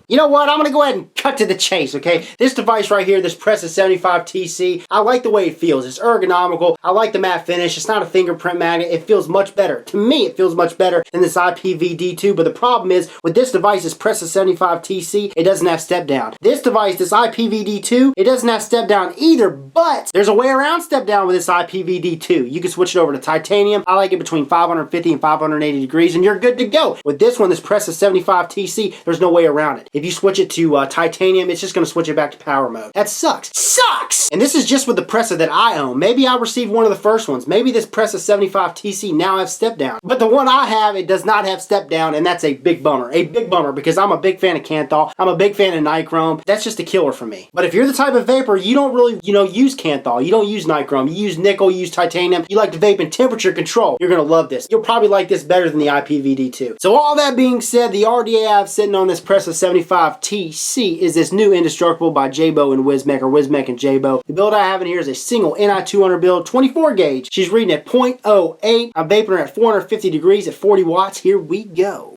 You know what? I'm going to go ahead and cut to the chase, okay? This device right here, this Presa 75 TC, I like the way it feels. It's ergonomical. I like the matte finish. It's not a fingerprint magnet. It feels much better. To me, it feels much better than this IPVD2, but the problem is, with this device, this Presa 75 TC, it doesn't have step down. This device, this IPVD2, it doesn't have step down either, but there's a way around step down with this IPVD2. You can switch it over to titanium. I like it between 550 and 580 degrees, and you're good to go. With this one, this Presa 75 TC, there's no way around it. If you switch it to titanium, it's just going to switch it back to power mode. That sucks. Sucks! And this is just with the Presa that I own. Maybe I received one of the first ones. Maybe this Presa 75 TC now has step down. But the one I have, it does not have step down, and that's a big bummer. A big bummer, because I'm a big fan of Kanthal. I'm a big fan of nichrome. That's just a killer for me. But if you're the type of vapor, you don't really, use Kanthal. You don't use nichrome. You use nickel, you use titanium. You like to vape in temperature control. You're going to love this. You'll probably like this better than the IPVD2. So all that being said, the RDA I have sitting on this Presa 75 TC is this new Indestructible by Jabo and Wismec, or Wismec and Jabo. The build I have in here is a single NI200 build, 24 gauge. She's reading at 0.08. I'm vaping her at 450 degrees at 40 watts. Here we go.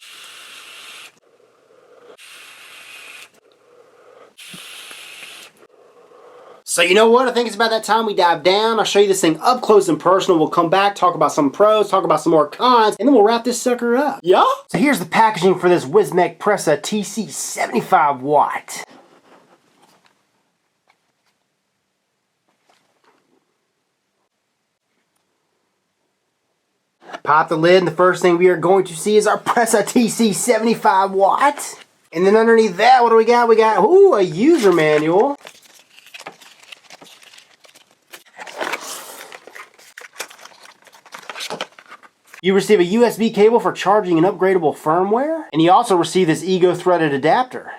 So you know what? I think it's about that time we dive down. I'll show you this thing up close and personal. We'll come back, talk about some pros, talk about some more cons, and then we'll wrap this sucker up. Yeah? So here's the packaging for this Wismec Presa TC 75 watt. Pop the lid, and the first thing we are going to see is our Presa TC 75 watt. And then underneath that, what do we got? We got, ooh, a user manual. You receive a USB cable for charging an upgradable firmware, and you also receive this Ego threaded adapter.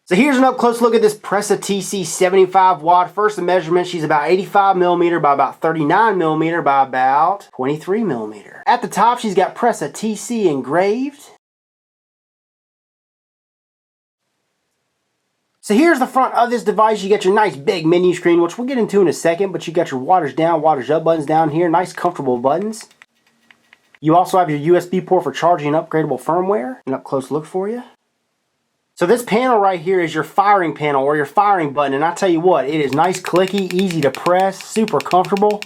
So here's an up close look at this Presa TC 75 watt. First, the measurement, she's about 85 millimeter by about 39 millimeter by about 23 millimeter. At the top, she's got Presa TC engraved. So here's the front of this device. You got your nice big menu screen, which we'll get into in a second, but you got your wattage down, wattage up buttons down here. Nice comfortable buttons. You also have your USB port for charging an upgradable firmware. An up close look for you. So this panel right here is your firing panel, or your firing button, and I tell you what, it is nice, clicky, easy to press, super comfortable.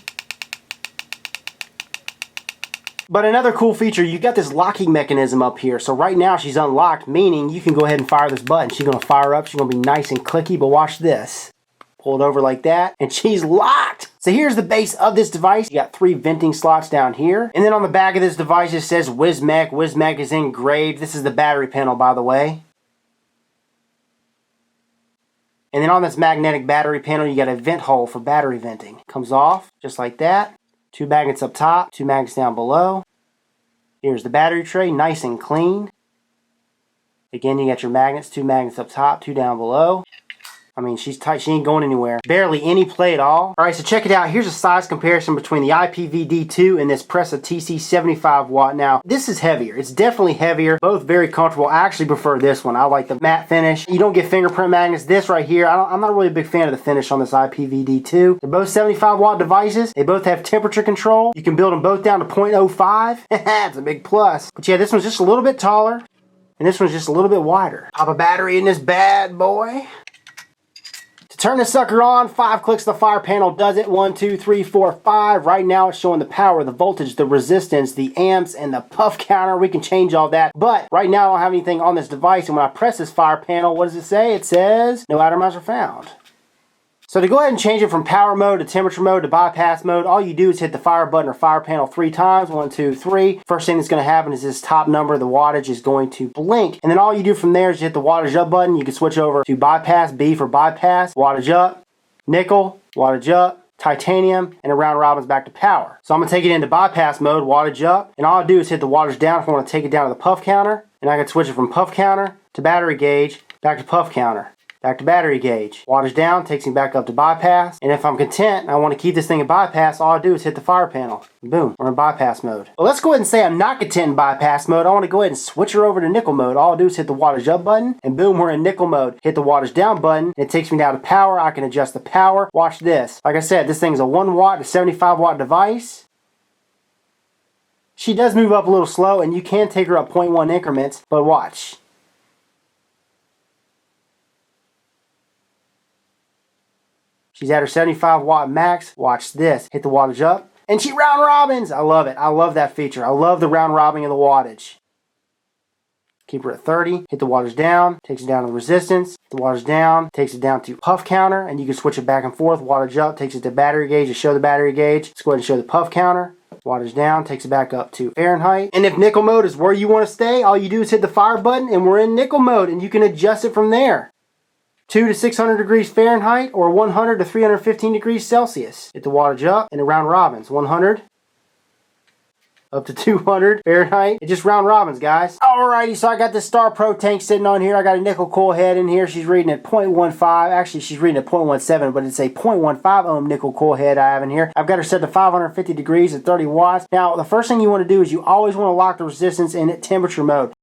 But another cool feature, you got this locking mechanism up here. So right now she's unlocked, meaning you can go ahead and fire this button. She's going to fire up, she's going to be nice and clicky, but watch this. Pull it over like that, and she's locked. So here's the base of this device. You got 3 venting slots down here. And then on the back of this device it says Wismec. Wismec is engraved. This is the battery panel, by the way. And then on this magnetic battery panel, you got a vent hole for battery venting. Comes off just like that. 2 magnets up top, 2 magnets down below. Here's the battery tray, nice and clean. Again, you got your magnets, 2 magnets up top, 2 down below. I mean, she's tight, she ain't going anywhere. Barely any play at all. Alright, so check it out. Here's a size comparison between the IPVD2 and this Presa TC 75 watt. Now, this is heavier. It's definitely heavier. Both very comfortable. I actually prefer this one. I like the matte finish. You don't get fingerprint magnets. This right here, I'm not really a big fan of the finish on this IPVD2. They're both 75 watt devices. They both have temperature control. You can build them both down to 0.05. That's a big plus. But yeah, this one's just a little bit taller, and this one's just a little bit wider. Pop a battery in this bad boy. Turn the sucker on, 5 clicks the fire panel does it. 1, 2, 3, 4, 5. Right now it's showing the power, the voltage, the resistance, the amps, and the puff counter. We can change all that. But right now I don't have anything on this device, and when I press this fire panel, what does it say? It says, no atomizer found. So to go ahead and change it from power mode to temperature mode to bypass mode, all you do is hit the fire button or fire panel 3 times. 1, 2, 3. First thing that's going to happen is this top number, the wattage, is going to blink. And then all you do from there is you hit the wattage up button. You can switch over to bypass, B for bypass, wattage up, nickel, wattage up, titanium, and a round robin's back to power. So I'm going to take it into bypass mode, wattage up, and all I do is hit the wattage down if I want to take it down to the puff counter, and I can switch it from puff counter to battery gauge, back to puff counter. Back to battery gauge. Wattage down, takes me back up to bypass. And if I'm content and I want to keep this thing in bypass, all I do is hit the fire panel. Boom, we're in bypass mode. Well, let's go ahead and say I'm not content in bypass mode. I want to go ahead and switch her over to nickel mode. All I do is hit the wattage up button, and boom, we're in nickel mode. Hit the wattage down button, it takes me down to power. I can adjust the power. Watch this. Like I said, this thing's a 1 watt to 75 watt device. She does move up a little slow, and you can take her up 0.1 increments, but watch. She's at her 75 watt max. Watch this. Hit the wattage up, and she round robins. I love it. I love that feature. I love the round robbing of the wattage. Keep her at 30. Hit the wattage down. Takes it down to resistance. The wattage down. Takes it down to puff counter, and you can switch it back and forth. Wattage up. Takes it to battery gauge to show the battery gauge. Let's go ahead and show the puff counter. Wattage down. Takes it back up to Fahrenheit. And if nickel mode is where you want to stay, all you do is hit the fire button, and we're in nickel mode, and you can adjust it from there. 2 to 600 degrees Fahrenheit or 100 to 315 degrees Celsius. Hit the wattage up and it round robins. 100 up to 200 Fahrenheit. It just round robins, guys. Alrighty, so I got this Star Pro tank sitting on here. I got a nickel coil head in here. She's reading at 0.15. Actually, she's reading at 0.17, but it's a 0.15 ohm nickel coil head I have in here. I've got her set to 550 degrees at 30 watts. Now, the first thing you want to do is you always want to lock the resistance in at temperature mode.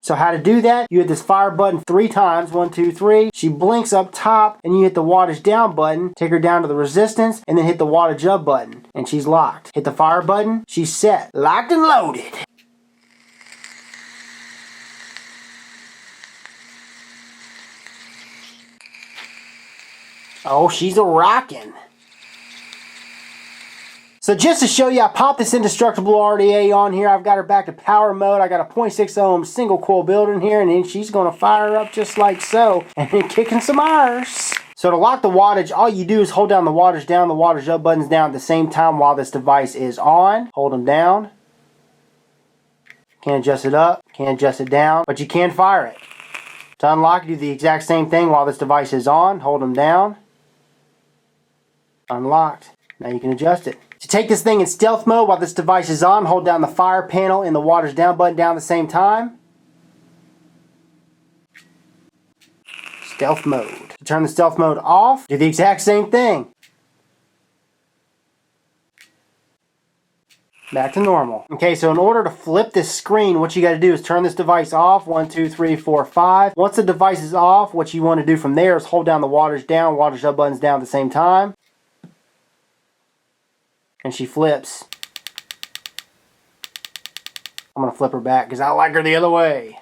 So how to do that, you hit this fire button 3 times, 1, 2, 3. She blinks up top and you hit the wattage down button, take her down to the resistance, and then hit the wattage up button, and she's locked. Hit the fire button, she's set. Locked and loaded. Oh, she's a rockin'. So just to show you, I popped this indestructible RDA on here. I've got her back to power mode. I got a 0.6 ohm single coil builder in here, and then she's going to fire up just like so, and then kicking some arse. So to lock the wattage, all you do is hold down the wattage down, the wattage up buttons down at the same time while this device is on. Hold them down. Can't adjust it up, can't adjust it down, but you can fire it. To unlock, do the exact same thing while this device is on. Hold them down. Unlocked. Now you can adjust it. To take this thing in stealth mode while this device is on, hold down the fire panel and the wattage down button down at the same time. Stealth mode. To turn the stealth mode off, do the exact same thing. Back to normal. Okay, so in order to flip this screen, what you got to do is turn this device off. 1, 2, 3, 4, 5. Once the device is off, what you want to do from there is hold down the wattage down, wattage up buttons down at the same time. And she flips. I'm going to flip her back because I like her the other way.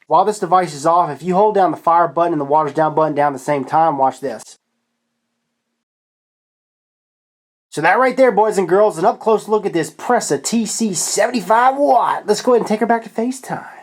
While this device is off, if you hold down the fire button and the wattage down button down at the same time, watch this. So that right there, boys and girls, an up close look at this Presa TC 75 watt. Let's go ahead and take her back to FaceTime.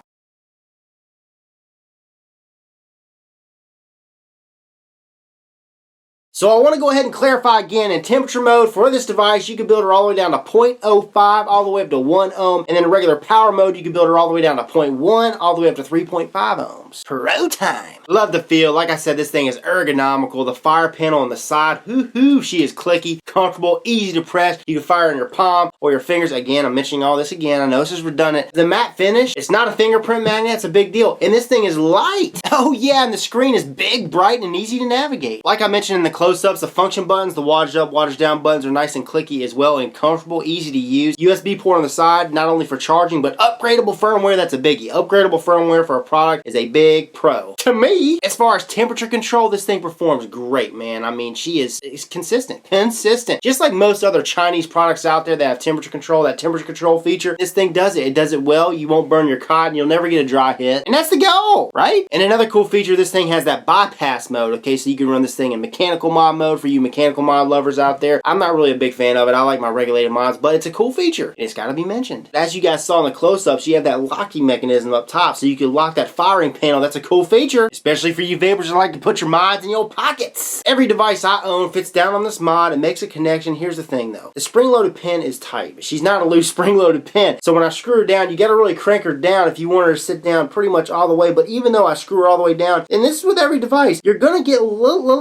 So I want to go ahead and clarify again, in temperature mode for this device, you can build her all the way down to 0.05, all the way up to 1 ohm, and then in regular power mode, you can build her all the way down to 0.1, all the way up to 3.5 ohms. Pro time! Love the feel. Like I said, this thing is ergonomical. The fire panel on the side, hoo-hoo, she is clicky, comfortable, easy to press. You can fire in your palm or your fingers. Again, I'm mentioning all this again. I know this is redundant. The matte finish, it's not a fingerprint magnet, it's a big deal. And this thing is light. Oh yeah, and the screen is big, bright, and easy to navigate. Like I mentioned in the close-ups, the function buttons, the wattage up, wattage down buttons are nice and clicky as well and comfortable, easy to use. USB port on the side, not only for charging, but upgradable firmware, that's a biggie. Upgradable firmware for a product is a big pro. To me, as far as temperature control, this thing performs great, man. I mean, she is consistent. Consistent. Just like most other Chinese products out there that have temperature control, that temperature control feature, this thing does it. It does it well. You won't burn your cotton. You'll never get a dry hit. And that's the goal, right? And another cool feature, this thing has that bypass mode, okay? So you can run this thing in mechanical mod mode for you mechanical mod lovers out there. I'm not really a big fan of it. I like my regulated mods, but it's a cool feature. It's got to be mentioned. As you guys saw in the close-ups, you have that locking mechanism up top, so you can lock that firing panel. That's a cool feature, especially for you vapors that like to put your mods in your pockets. Every device I own fits down on this mod and makes a connection. Here's the thing though. The spring-loaded pin is tight, but she's not a loose spring-loaded pin. So when I screw her down, you got to really crank her down if you want her to sit down pretty much all the way. But even though I screw her all the way down, and this is with every device, you're going to get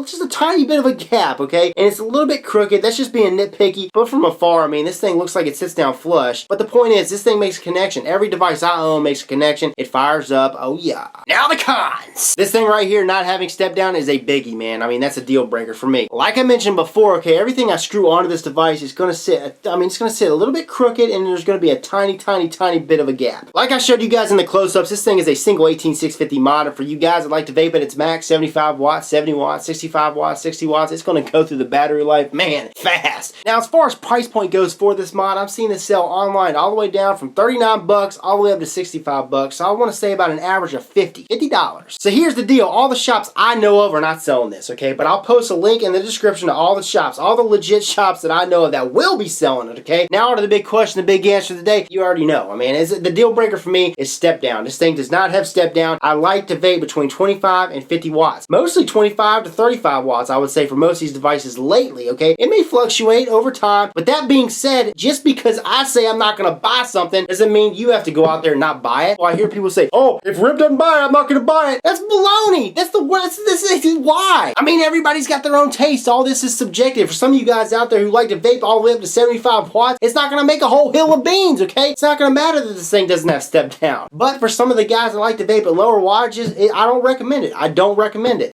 just a tiny bit of a gap, okay? And it's a little bit crooked. That's just being nitpicky. But from afar, I mean, this thing looks like it sits down flush. But the point is, this thing makes a connection. Every device I own makes a connection. It fires up. Oh yeah. Now the cons. This thing right here, not having step down, is a biggie, man. I mean, that's a deal breaker for me. Like I mentioned before, okay, everything I screw onto this device is going to sit, I mean, it's going to sit a little bit crooked, and there's going to be a tiny bit of a gap. Like I showed you guys in the close-ups, this thing is a single 18650 mod, and for you guys that like to vape at its max, 75 watts, 70 watts, 65 watts, 60 watts, watts, it's going to go through the battery life, man, fast. Now, as far as price point goes for this mod, I'm seeing this sell online all the way down from 39 bucks all the way up to 65 bucks. So I want to say about an average of $50. So here's the deal. All the shops I know of are not selling this, okay? But I'll post a link in the description to all the shops, all the legit shops that I know of that will be selling it, okay? Now on to the big question, the big answer of the day. You already know. I mean, the deal breaker for me is step down. This thing does not have step down. I like to vape between 25 and 50 watts. Mostly 25 to 35 watts, I would say, for most of these devices lately, okay? It may fluctuate over time, but that being said, just because I say I'm not going to buy something doesn't mean you have to go out there and not buy it. Well, I hear people say, oh, if Rip doesn't buy it, I'm not going to buy it. That's baloney. That's the worst. This is why. I mean, everybody's got their own taste. All this is subjective. For some of you guys out there who like to vape all the way up to 75 watts, it's not going to make a whole hill of beans, okay? It's not going to matter that this thing doesn't have step down. But for some of the guys that like to vape at lower wattages, I don't recommend it. I don't recommend it.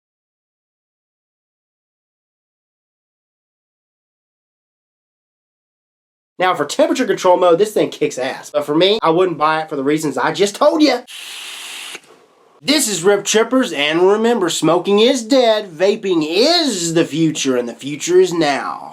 Now, for temperature control mode, this thing kicks ass. But for me, I wouldn't buy it for the reasons I just told you. This is Rip Trippers, and remember, smoking is dead, vaping is the future, and the future is now.